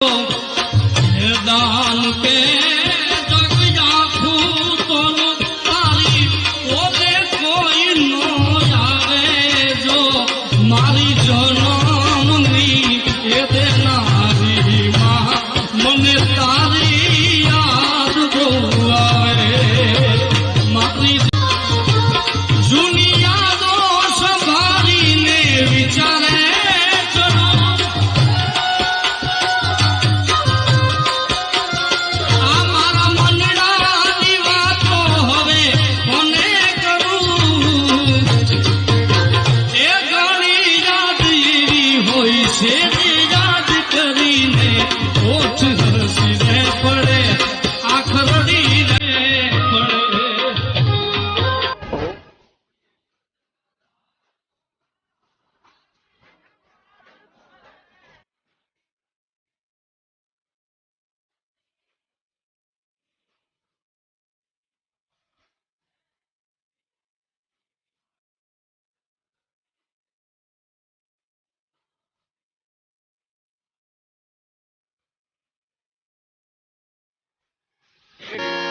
दान के जग जाखू तो तारी ओले कोई नो आवे जो मारी जनमनी ए दे नारी मां मने तारी याद जो आवे मारी जूनी यादो संभारी ने विचारे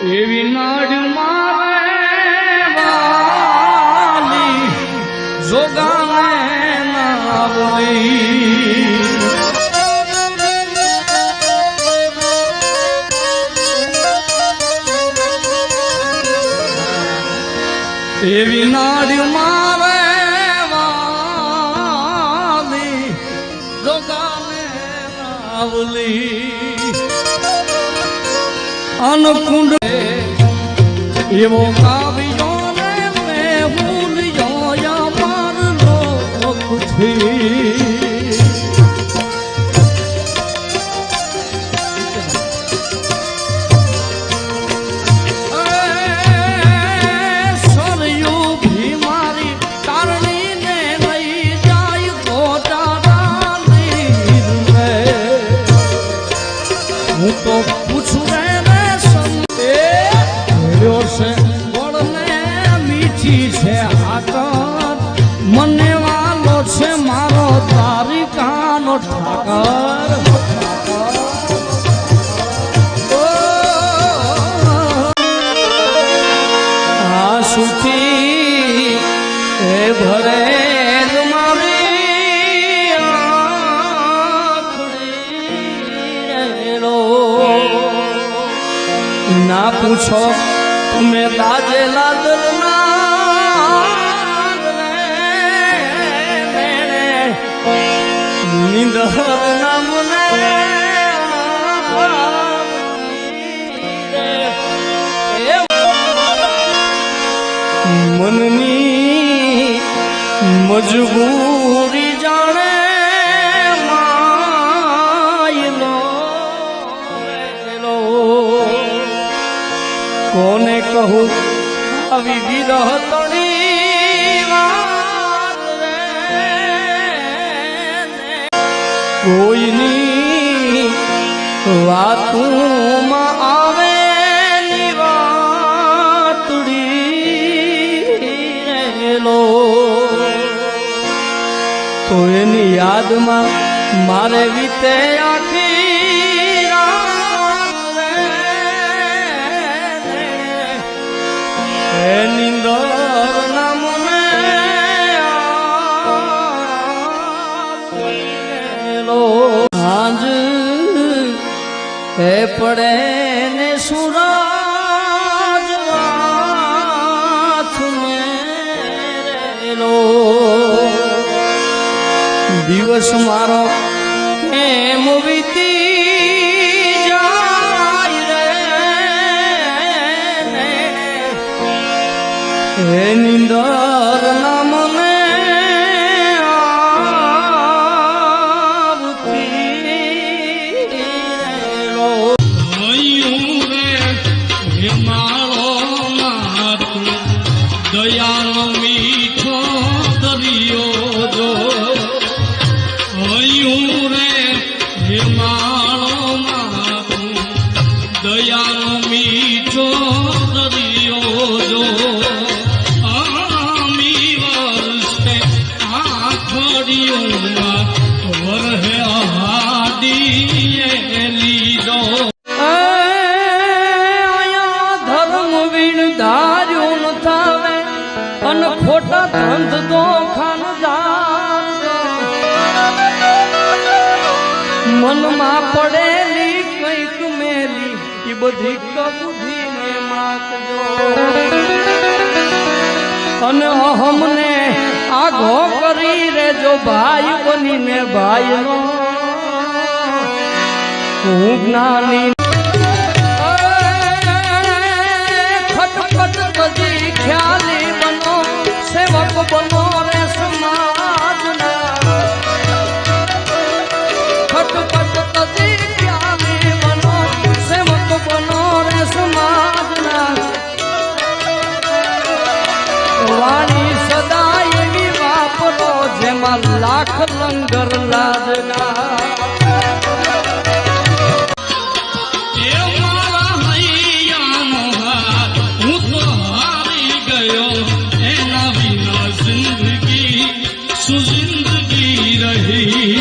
एवी नाड़ मारे वाली जोगाने नावली एवी नाड़ मारे वाली जोगाने नावली अनकुंड एवो काव्यो ने मैं भूलियो या मार लो कुछ सरयू भी मारी तारनी ने नहीं जाई गोटा नीर में हूँ तो पूछू से बोलने मीठी छे हाकर मने वालो छे मारो तारी कानो ठाकर आसुती ए भरे मारी आँखड़ी रो ना पूछो तुम्हें लाजे लादल नींदर नाम मननी मजबूरी जाने कोने कहूँ अभी विरह तोड़ी बात रे कोई नहीं वातों में आवे निवातुड़ी रे लो तो एनी याद में मारे बीते आखी निंदर नाम लो आज ए पड़े ने सूरज हाथ में लो दिवस मारो एम बीती निंदर नाम ने आवती रो रे मारो नाथ दयालो मीठो दरियो जो रे मारो नाथ दयालो मीठो दरियो जो દો ખાનદાન મનમાં પડેલી કઈક મેલી એ બધી કબૂધીને માતજો અને અહમને આઘો કરી રેજો ભાઈ બનીને ભાઈનો હું જ્ઞાની ખટપટ બધી ખ્યાલી બનો સેવક બનો રે સમાજના ખટપટ બધી ખ્યાલી બનો સેવક બનો રે સમાજના વાણી સદા એવી વાપરો જેમાં લાખ લંગર લાદના जिंदगी रही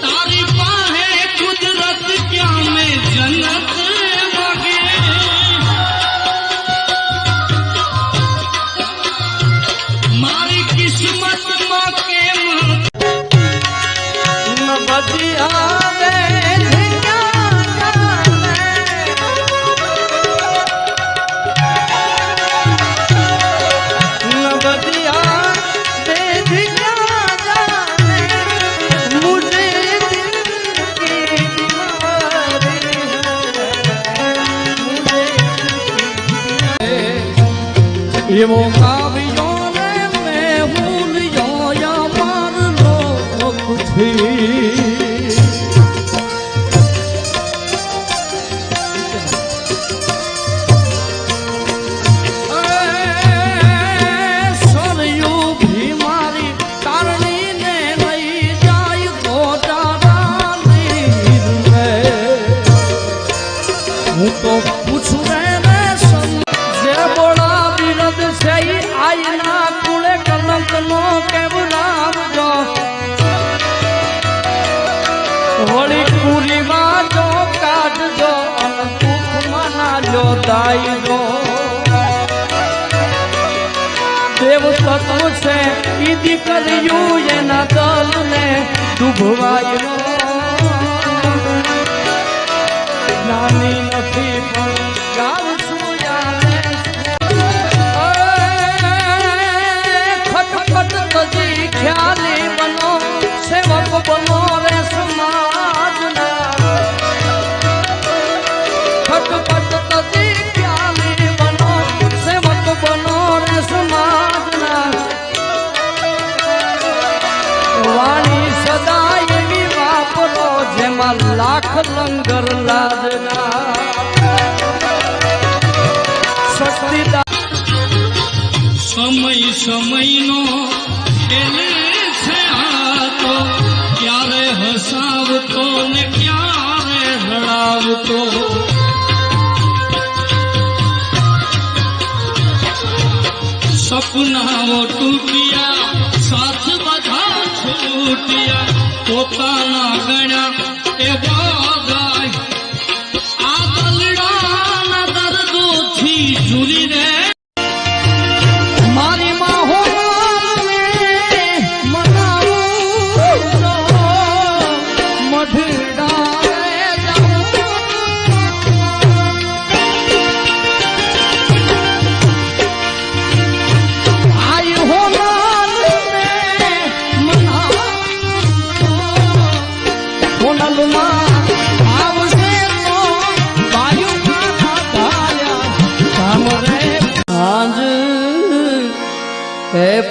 तारी बाहे कुदरत क्या में जन्नत मांगे मारी किस्मत माँ के न बदिया એવો કાવ્યો ને મેં ભૂલ્યો યાર લોકથી સરયુ ભી મારી તારણીને લઈ જાય ગોટાની હું તો પૂછું જે બોલા વિરદ છે આઈના કુળે કલંક નો કેમ નામજો વળી કુરીમાં જો કાઢજો અને દુઃખમાં ના જો દાઈજો દેવ તત્વ છે ઈ દીકરીયું એના દલને ડૂબવાયો નાની નથી પણ ગાવ ખ્યાલી બનો સેવક બનો રે સમાજના ખટપટ તજી ખ્યાલી બનો સેવક બનો રે સમાજના વાણી સદા એવી વાપરો જેમાં લાખ લંગર લાદના સસ્તીદા સમય સમયનો એને છે આ તો ક્યારે હસાવતો ને ક્યારે રડાવતો સપનાઓ તૂટ્યા સાથ બધા છૂટ્યા પોતાના ગણ્યા એ બધાય આ દલડાના દર્દોથી ઝૂલી રે મારી માં હો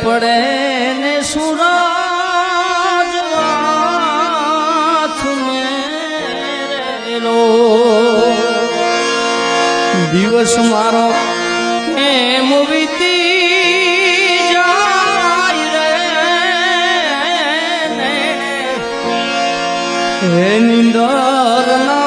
પડે ને સુરાજ માથ મેરેલો દિવસ મારો એમ વીતી જાય રે હે નિંદર ના